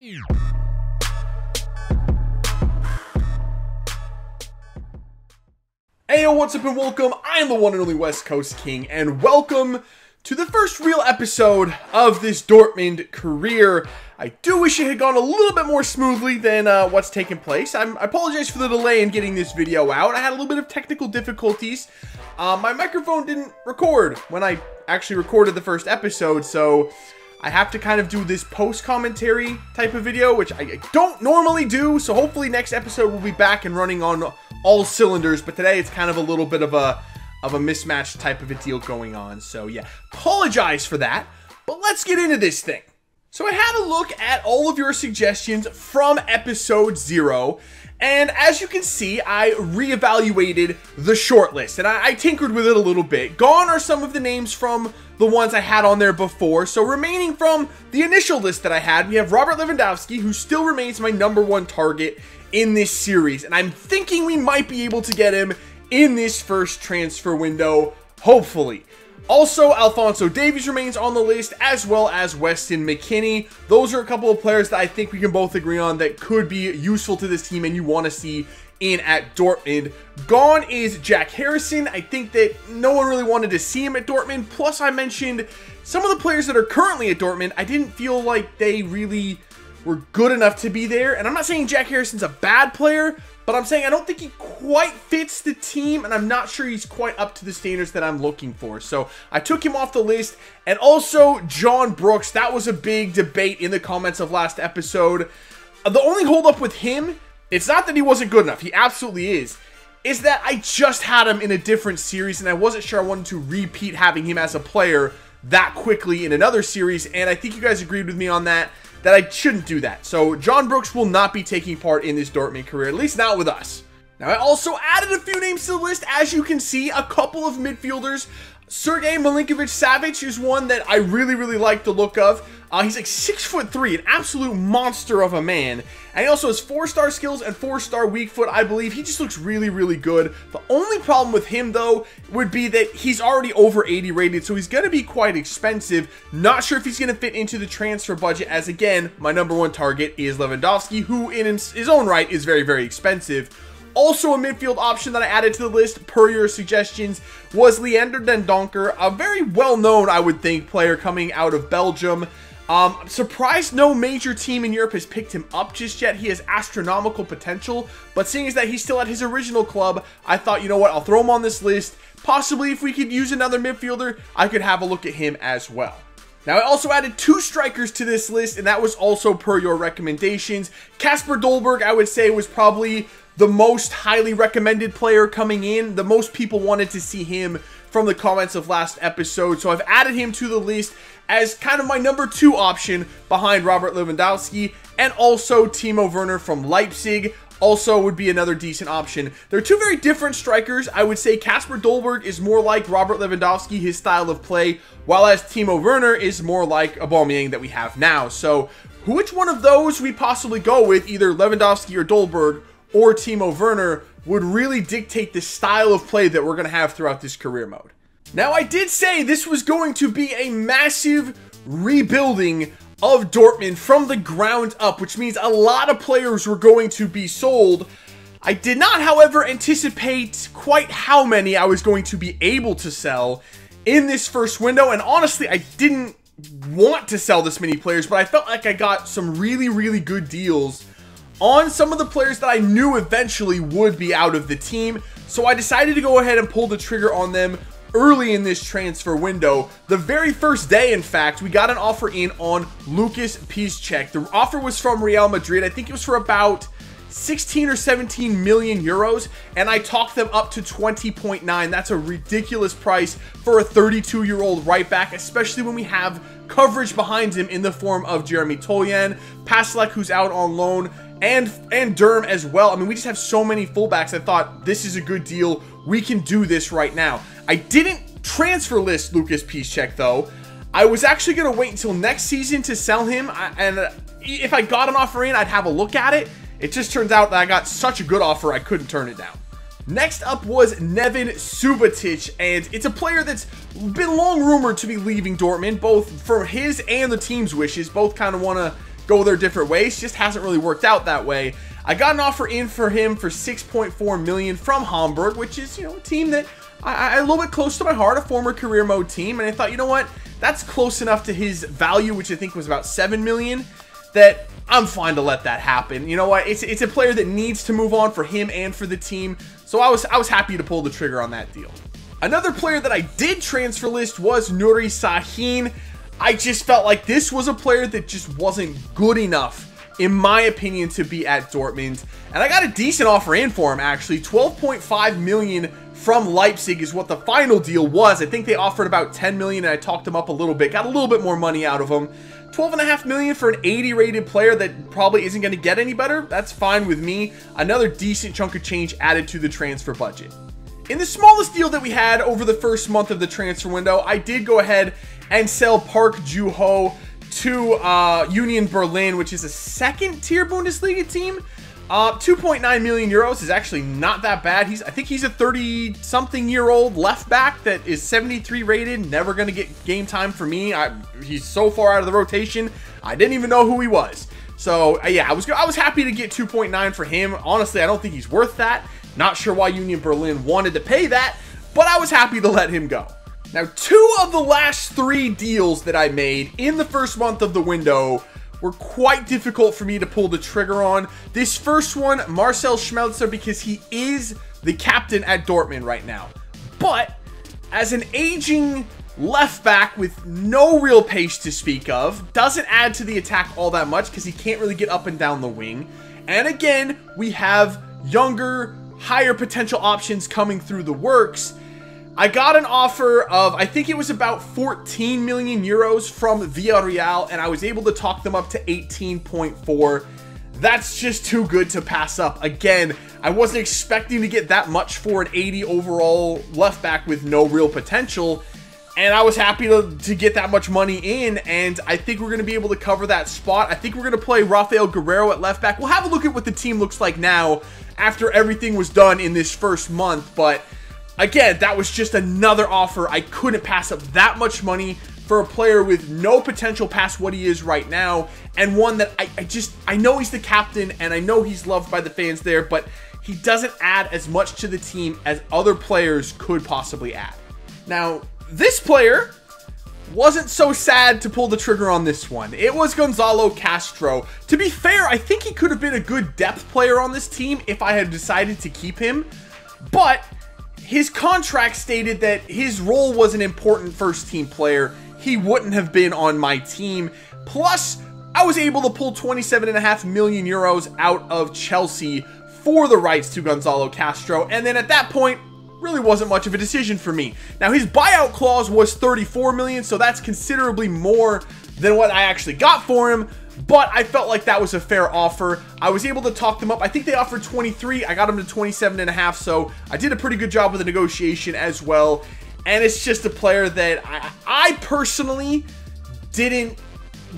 Hey, what's up and welcome. I am the one and only WestCoastKing, and welcome to the first real episode of this Dortmund career. I do wish it had gone a little bit more smoothly than what's taken place. I apologize for the delay in getting this video out. I had a little bit of technical difficulties. My microphone didn't record when I actually recorded the first episode, so I have to kind of do this post-commentary type of video, which I don't normally do, so hopefully next episode we'll be back and running on all cylinders, but today it's kind of a little bit of a mismatch type of a deal going on, so yeah, apologize for that, but let's get into this thing. So I had a look at all of your suggestions from episode 0, and as you can see, I reevaluated the shortlist, and I tinkered with it a little bit. Gone are some of the names from the ones I had on there before, so remaining from the initial list that I had, we have Robert Lewandowski, who still remains my #1 target in this series, and I'm thinking we might be able to get him in this first transfer window, hopefully. Also, Alphonso Davies remains on the list, as well as Weston McKennie. Those are a couple of players that I think we can both agree on that could be useful to this team and you want to see in at Dortmund. Gone is Jack Harrison. I think that no one really wanted to see him at Dortmund. Plus, I mentioned some of the players that are currently at Dortmund, I didn't feel like they really were good enough to be there. And I'm not saying Jack Harrison's a bad player, but I'm saying I don't think he quite fits the team, and I'm not sure he's quite up to the standards that I'm looking for. So I took him off the list. And also John Brooks. That was a big debate in the comments of last episode. The only holdup with him, it's not that he wasn't good enough. He absolutely is that I just had him in a different series, and I wasn't sure I wanted to repeat having him as a player that quickly in another series. And I think you guys agreed with me on that I shouldn't do that. So John Brooks will not be taking part in this Dortmund career, at least not with us. Now, I also added a few names to the list. As you can see, a couple of midfielders. Sergej Milinkovic-Savic is one that I really like the look of. He's like 6'3", an absolute monster of a man. And he also has 4-star skills and 4-star weak foot, I believe. He just looks really good. The only problem with him, though, would be that he's already over 80 rated, so he's going to be quite expensive. Not sure if he's going to fit into the transfer budget, as again, my #1 target is Lewandowski, who in his own right is very expensive. Also a midfield option that I added to the list per your suggestions was Leander Den Donker, a very well-known, I would think, player coming out of Belgium. I'm surprised no major team in Europe has picked him up just yet. He has astronomical potential, but seeing as that he's still at his original club, I thought, you know what, I'll throw him on this list. Possibly if we could use another midfielder, I could have a look at him as well. Now, I also added 2 strikers to this list, and that was also per your recommendations. Kasper Dolberg, I would say, was probably the most highly recommended player coming in. The most people wanted to see him from the comments of last episode, so I've added him to the list as kind of my #2 option behind Robert Lewandowski, and also Timo Werner from Leipzig also would be another decent option. They're 2 very different strikers. I would say Kasper Dolberg is more like Robert Lewandowski, his style of play, while as Timo Werner is more like Aubameyang that we have now. So which one of those we possibly go with, either Lewandowski or Dolberg or Timo Werner, would really dictate the style of play that we're going to have throughout this career mode. Now, I did say this was going to be a massive rebuilding of Dortmund from the ground up, which means a lot of players were going to be sold. I did not, however, anticipate quite how many I was going to be able to sell in this first window, and honestly, I didn't want to sell this many players, but I felt like I got some really good deals on some of the players that I knew eventually would be out of the team, so I decided to go ahead and pull the trigger on them early in this transfer window. The very first day, in fact, we got an offer in on Lucas Piszczek. The offer was from Real Madrid. I think it was for about 16 or 17 million euros, and I talked them up to 20.9. That's a ridiculous price for a 32-year-old right back, especially when we have coverage behind him in the form of Jeremy Toljan, Paslak, who's out on loan, and Durm as well. I mean, we just have so many fullbacks. I thought this is a good deal. We can do this right now. I didn't transfer list Lucas Piszczek, though. I was actually going to wait until next season to sell him, and if I got an offer in, I'd have a look at it. It just turns out that I got such a good offer, I couldn't turn it down. Next up was Neven Subotic, and it's a player that's been long rumored to be leaving Dortmund, both for his and the team's wishes. Both kind of want to go their different ways. Just hasn't really worked out that way. I got an offer in for him for 6.4 million from Hamburg, which is, you know, a team that I a little bit close to my heart, a former career mode team. And I thought, you know what, that's close enough to his value, which I think was about 7 million, that I'm fine to let that happen. You know what, it's a player that needs to move on for him and for the team. So I was happy to pull the trigger on that deal. Another player that I did transfer list was Nuri Sahin. I just felt like this was a player that just wasn't good enough, in my opinion, to be at Dortmund. And I got a decent offer in for him, actually. 12.5 million from Leipzig is what the final deal was. I think they offered about 10 million, and I talked him up a little bit. Got a little bit more money out of him. 12.5 million for an 80 rated player that probably isn't going to get any better. That's fine with me. Another decent chunk of change added to the transfer budget. In the smallest deal that we had over the first month of the transfer window, I did go ahead and sell Park Ju-ho to Union Berlin, which is a second-tier Bundesliga team. 2.9 million euros is actually not that bad. I think he's a 30-something-year-old left back that is 73 rated, never going to get game time for me. He's so far out of the rotation, I didn't even know who he was. So, yeah, I was happy to get 2.9 for him. Honestly, I don't think he's worth that. Not sure why Union Berlin wanted to pay that, but I was happy to let him go. Now, 2 of the last 3 deals that I made in the first month of the window were quite difficult for me to pull the trigger on. This first one, Marcel Schmelzer, because he is the captain at Dortmund right now. But as an aging left back with no real pace to speak of, doesn't add to the attack all that much because he can't really get up and down the wing. And again, we have younger, higher potential options coming through the works. I got an offer of, I think it was about 14 million euros from Villarreal, and I was able to talk them up to 18.4. That's just too good to pass up. Again, I wasn't expecting to get that much for an 80 overall left back with no real potential, and I was happy to get that much money in, and I think we're going to be able to cover that spot. I think we're going to play Rafael Guerrero at left back. We'll have a look at what the team looks like now after everything was done in this first month, but again, that was just another offer. I couldn't pass up that much money for a player with no potential past what he is right now, and one that I know he's the captain, and I know he's loved by the fans there, but he doesn't add as much to the team as other players could possibly add. Now, this player wasn't so sad to pull the trigger on this one. It was Gonzalo Castro. To be fair, I think he could have been a good depth player on this team if I had decided to keep him, but his contract stated that his role was an important first team player. He wouldn't have been on my team. Plus, I was able to pull 27.5 million euros out of Chelsea for the rights to Gonzalo Castro, and then at that point, really wasn't much of a decision for me. Now, his buyout clause was 34 million, so that's considerably more than what I actually got for him, but I felt like that was a fair offer. I was able to talk them up. I think they offered 23. I got them to 27.5, so I did a pretty good job with the negotiation as well. And it's just a player that I personally didn't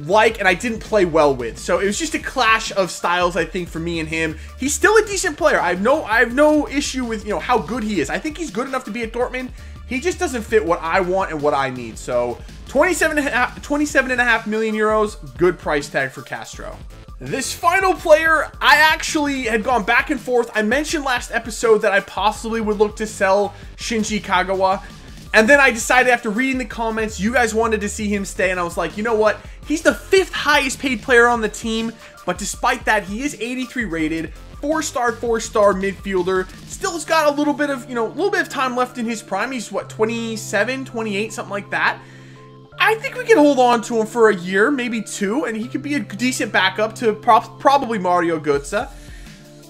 like and I didn't play well with. So it was just a clash of styles, I think, for me and him. He's still a decent player. I have no issue with, you know, how good he is. I think he's good enough to be at Dortmund. He just doesn't fit what I want and what I need. So 27.5 million euros, good price tag for Castro. This final player, I actually had gone back and forth. I mentioned last episode that I possibly would look to sell Shinji Kagawa. And then I decided after reading the comments, you guys wanted to see him stay. And I was like, you know what? He's the 5th highest paid player on the team. But despite that, he is 83 rated. 4-star midfielder. Still's got a little bit of, a little bit of time left in his prime. He's what, 27, 28, something like that. I think we can hold on to him for a year, maybe 2, and he could be a decent backup to probably Mario Götze.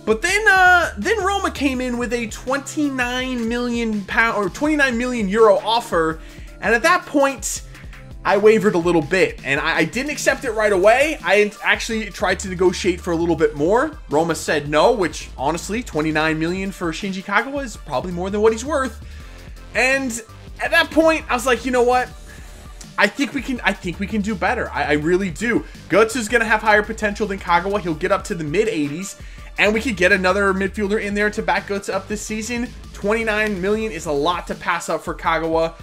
But then Roma came in with a 29 million euro offer, and at that point, I wavered a little bit, and I didn't accept it right away. I actually tried to negotiate for a little bit more. Roma said no, which honestly, 29 million for Shinji Kagawa is probably more than what he's worth. And at that point, I was like, you know what? I think we can do better. I really do. Götze's gonna have higher potential than Kagawa. He'll get up to the mid-80s, and we could get another midfielder in there to back Götze up this season. 29 million is a lot to pass up for Kagawa.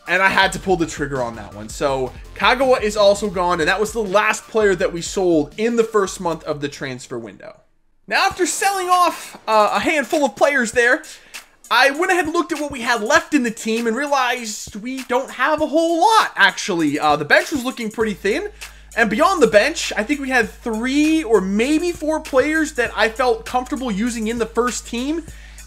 and I had to pull the trigger on that one. So Kagawa is also gone, and that was the last player that we sold in the first month of the transfer window. Now, after selling off a handful of players there, I went ahead and looked at what we had left in the team and realized we don't have a whole lot, actually. The bench was looking pretty thin. And beyond the bench, I think we had 3 or maybe 4 players that I felt comfortable using in the first team.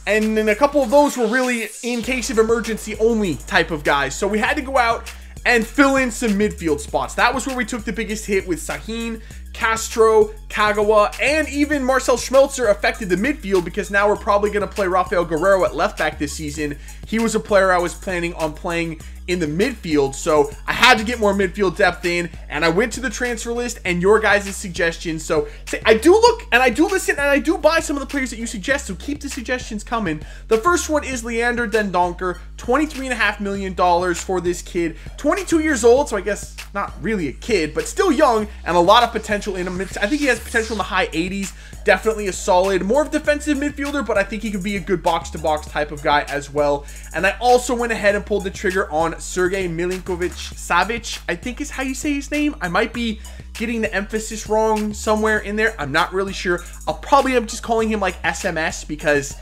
And then a couple of those were really in case of emergency only type of guys. So we had to go out and fill in some midfield spots. That was where we took the biggest hit with Sahin, Castro, Kagawa, and even Marcel Schmelzer affected the midfield because now we're probably going to play Rafael Guerrero at left back this season. He was a player I was planning on playing in the midfield, so I had to get more midfield depth in, and I went to the transfer list and your guys' suggestions. So I do look and I do listen and I do buy some of the players that you suggest, so keep the suggestions coming. The first one is Leander Den Donker, $23.5 million for this kid, 22 years old, so I guess not really a kid, but still young and a lot of potential in him. I think he has potential in the high 80s. Definitely a solid, more of a defensive midfielder, but I think he could be a good box-to-box type of guy as well. And I also went ahead and pulled the trigger on Sergej Milinkovic-Savic, I think is how you say his name. I might be getting the emphasis wrong somewhere in there. I'm not really sure. I'll probably end up just calling him like SMS because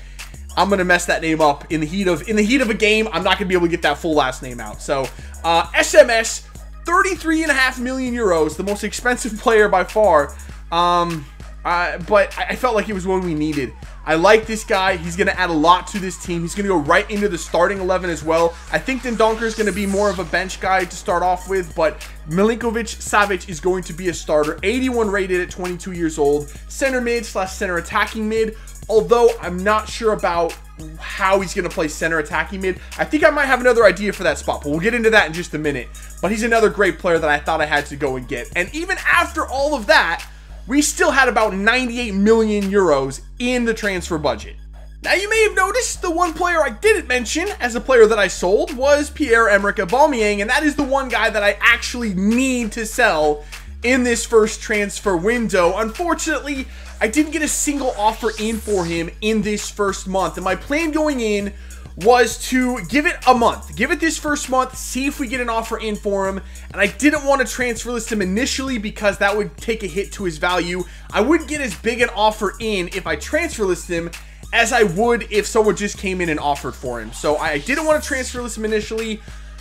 I'm gonna mess that name up in the heat of a game. I'm not gonna be able to get that full last name out. So SMS, 33.5 million euros, the most expensive player by far. But I felt like it was one we needed. I like this guy. He's going to add a lot to this team. He's going to go right into the starting 11 as well. I think Den Donker is going to be more of a bench guy to start off with, but Milinkovic-Savic is going to be a starter. 81 rated at 22 years old. Center mid / center attacking mid. Although I'm not sure about how he's going to play center attacking mid. I think I might have another idea for that spot, but we'll get into that in just a minute. But he's another great player that I thought I had to go and get. And even after all of that, we still had about 98 million euros in the transfer budget. Now, you may have noticed the one player I didn't mention as a player that I sold was Pierre-Emerick Aubameyang, and that is the one guy that I actually need to sell in this first transfer window. Unfortunately, I didn't get a single offer in for him in this first month, and my plan going in was to give it a month, give it this first month, see if we get an offer in for him. And I didn't want to transfer list him initially because that would take a hit to his value. I wouldn't get as big an offer in if I transfer list him as I would if someone just came in and offered for him. So I didn't want to transfer list him initially.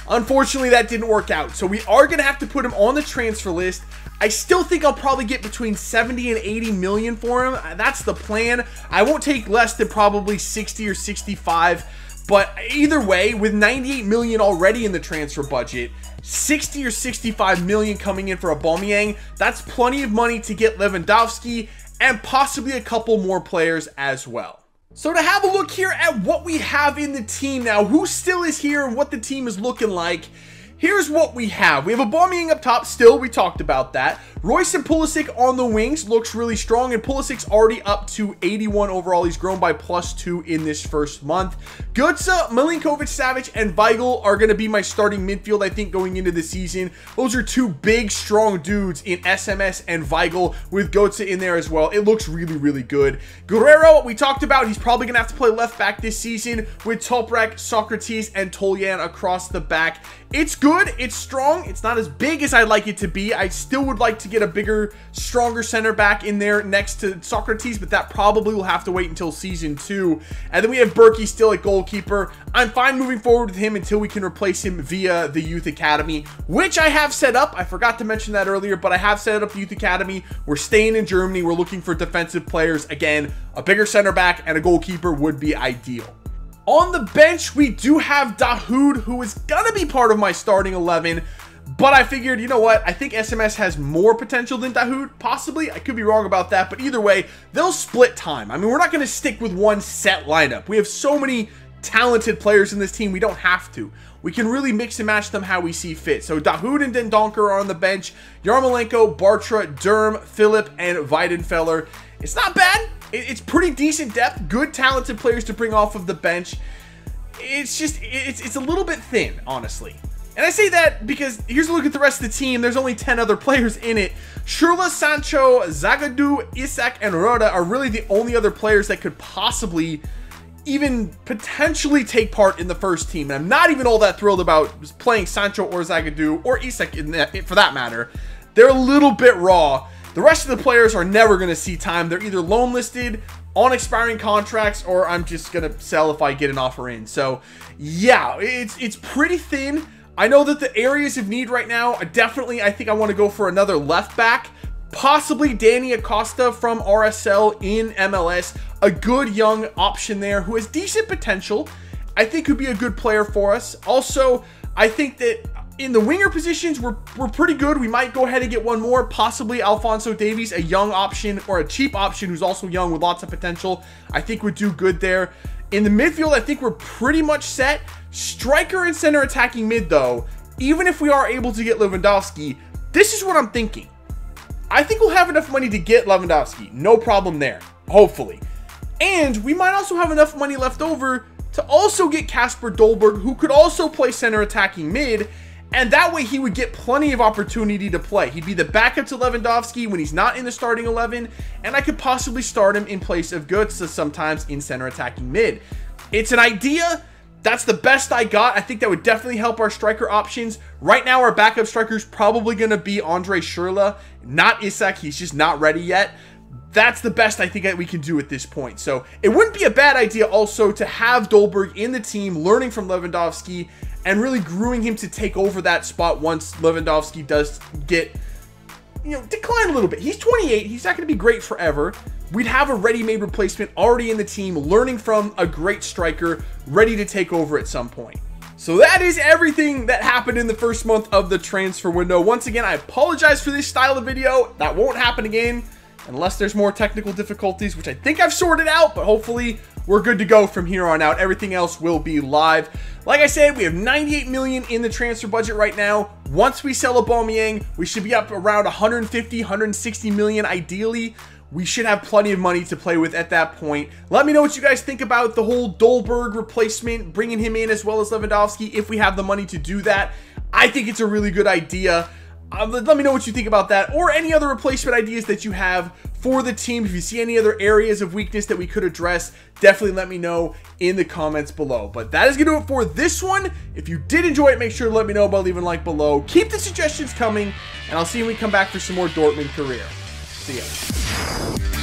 Unfortunately, that didn't work out. So we are going to have to put him on the transfer list. I still think I'll probably get between 70 and 80 million for him. That's the plan. I won't take less than probably 60 or 65. But either way, with 98 million already in the transfer budget, 60 or 65 million coming in for Aubameyang, that's plenty of money to get Lewandowski and possibly a couple more players as well. So to have a look here at what we have in the team now, who still is here and what the team is looking like, here's what we have. We have Aubameyang up top still. We talked about that. Royce and Pulisic on the wings looks really strong, and Pulisic's already up to 81 overall. He's grown by +2 in this first month. Götze, Milinkovic-Savic, and Weigl are going to be my starting midfield, I think, going into the season. Those are two big, strong dudes in SMS and Weigl with Götze in there as well. It looks really, really good. Guerrero, we talked about, he's probably going to have to play left back this season with Toprak, Socrates, and Toljan across the back. It's good. It's strong. It's not as big as I'd like it to be. I still would like to get a bigger, stronger center back in there next to Socrates, but that probably will have to wait until season 2. And then we have Berkey still at goalkeeper. I'm fine moving forward with him until we can replace him via the Youth Academy, which I have set up. I forgot to mention that earlier, but I have set up the Youth Academy. We're staying in Germany. We're looking for defensive players. Again, a bigger center back and a goalkeeper would be ideal. On the bench, we do have Dahoud, who is going to be part of my starting 11. But I figured, you know what? I think SMS has more potential than Dahoud. Possibly. I could be wrong about that. But either way, they'll split time. I mean, we're not going to stick with one set lineup. We have so many talented players in this team. We don't have to. We can really mix and match them how we see fit. So Dahoud and Den Donker are on the bench. Yarmolenko, Bartra, Derm, Philip, and Weidenfeller. It's not bad. It's pretty decent depth. Good, talented players to bring off of the bench. It's just, it's a little bit thin, honestly. And I say that because here's a look at the rest of the team. There's only 10 other players in it. Schürrle, Sancho, Zagadou, Isak, and Roda are really the only other players that could possibly even potentially take part in the first team. And I'm not even all that thrilled about playing Sancho or Zagadou or Isak for that matter. They're a little bit raw. The rest of the players are never going to see time. They're either loan listed, on expiring contracts, or I'm just going to sell if I get an offer in. So yeah, it's pretty thin. I know that the areas of need right now, I think I want to go for another left back. Possibly Danny Acosta from RSL in MLS. A good young option there who has decent potential. I think could be a good player for us. Also, I think that in the winger positions, we're pretty good. We might go ahead and get one more. Possibly Alphonso Davies, a young option or a cheap option who's also young with lots of potential. I think would do good there. In the midfield, I think we're pretty much set. Striker and center attacking mid, though, even if we are able to get Lewandowski, this is what I'm thinking. I think we'll have enough money to get Lewandowski. No problem there, hopefully. And we might also have enough money left over to also get Kasper Dolberg, who could also play center attacking mid. And that way he would get plenty of opportunity to play. He'd be the backup to Lewandowski when he's not in the starting 11. And I could possibly start him in place of Götze sometimes in center attacking mid. It's an idea. That's the best I got. I think that would definitely help our striker options. Right now, our backup striker is probably going to be Andre Schürrle, not Isak. He's just not ready yet. That's the best I think that we can do at this point. So it wouldn't be a bad idea also to have Dolberg in the team, learning from Lewandowski, and really growing him to take over that spot once Lewandowski does get, decline a little bit. He's 28. He's not going to be great forever. We'd have a ready-made replacement already in the team, learning from a great striker, ready to take over at some point. So that is everything that happened in the first month of the transfer window. Once again, I apologize for this style of video. That won't happen again unless there's more technical difficulties, which I think I've sorted out, but hopefully we're good to go from here on out. Everything else will be live. Like I said, we have 98 million in the transfer budget right now. Once we sell Aubameyang, we should be up around 150, 160 million ideally. We should have plenty of money to play with at that point. Let me know what you guys think about the whole Dolberg replacement, bringing him in as well as Lewandowski if we have the money to do that. I think it's a really good idea. Let me know what you think about that, or any other replacement ideas that you have for the team. If you see any other areas of weakness that we could address, definitely let me know in the comments below. But that is going to do it for this one. If you did enjoy it, make sure to let me know by leaving a like below. Keep the suggestions coming, and I'll see you when we come back for some more Dortmund career. See ya.